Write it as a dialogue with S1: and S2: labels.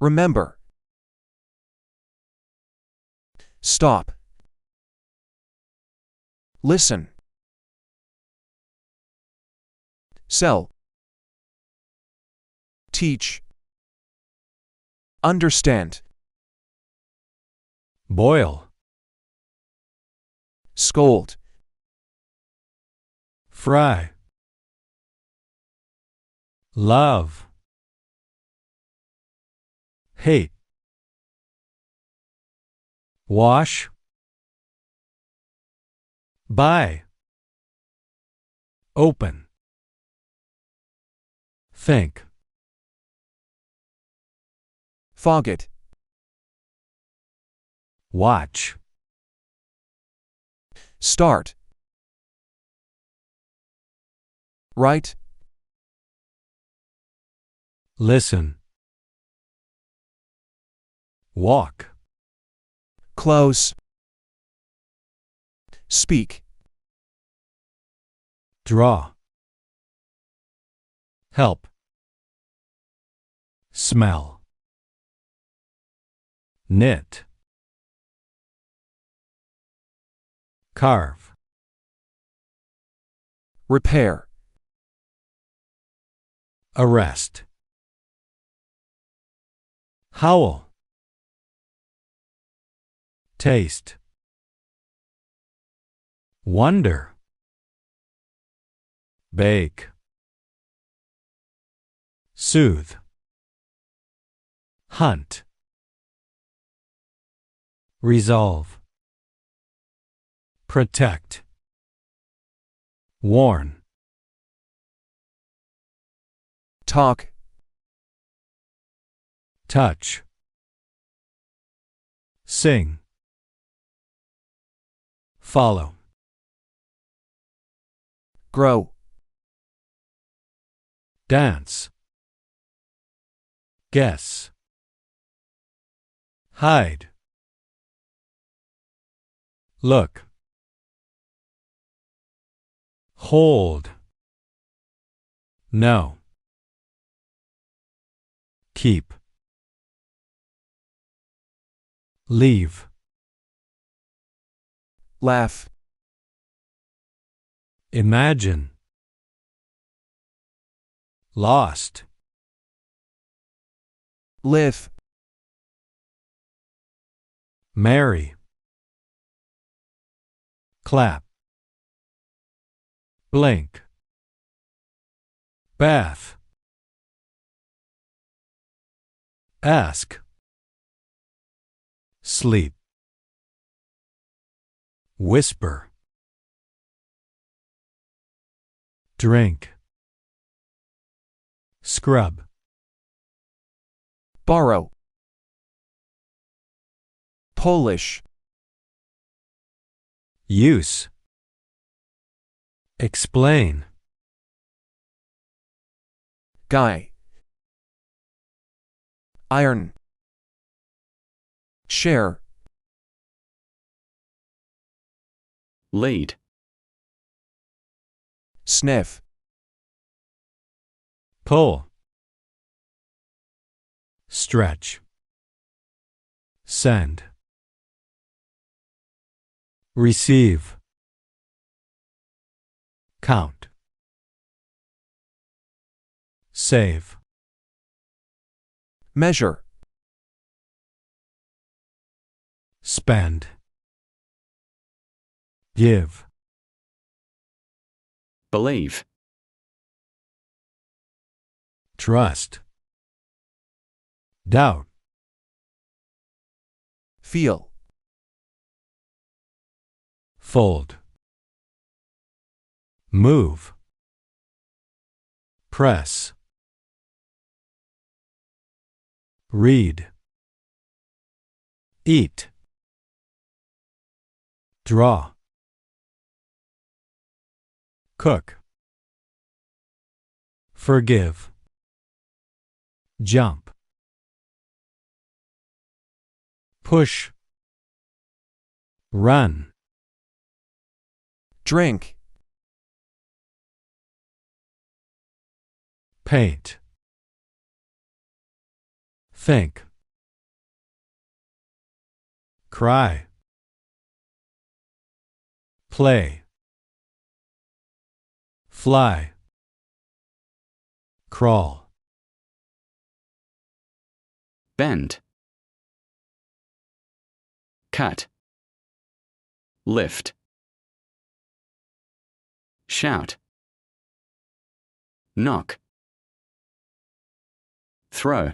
S1: Remember. Stop. Listen. Sell. Teach. Understand.
S2: Boil.
S1: Scold.
S2: Fry. Love. Hate. Wash. Buy. Open. Think.
S1: Forget.
S2: Watch.
S1: Start. Write.
S2: Listen. Walk.
S1: Close. Speak.
S2: Draw. Help. Smell. Knit. Carve.
S1: Repair.
S2: Arrest. Howl. Taste. Wonder. Bake. Soothe. Hunt. Resolve. Protect. Warn.
S1: Talk.
S2: Touch. Sing. Follow.
S1: Grow.
S2: Dance. Guess. Hide. Look. Hold. No. Keep. Leave.
S1: Laugh.
S2: Imagine. Lost.
S1: Live.
S2: Marry. Clap. Blink. Bath. Ask. Sleep. Whisper. Drink. Scrub.
S1: Borrow. Polish.
S2: Use. Explain.
S1: Guy. Iron. Share.
S3: Lead.
S1: Sniff.
S2: Pull. Stretch. Send. Receive. Count. Save.
S1: Measure.
S2: Spend. Give.
S3: Believe.
S2: Trust. Doubt.
S1: Feel.
S2: Fold. Move. Press. Read. Eat. Draw. Cook. Forgive. Jump. Push. Run.
S1: Drink.
S2: Paint. Think. cry, play, fly, crawl,
S3: bend, cut, lift, shout, knock, throw.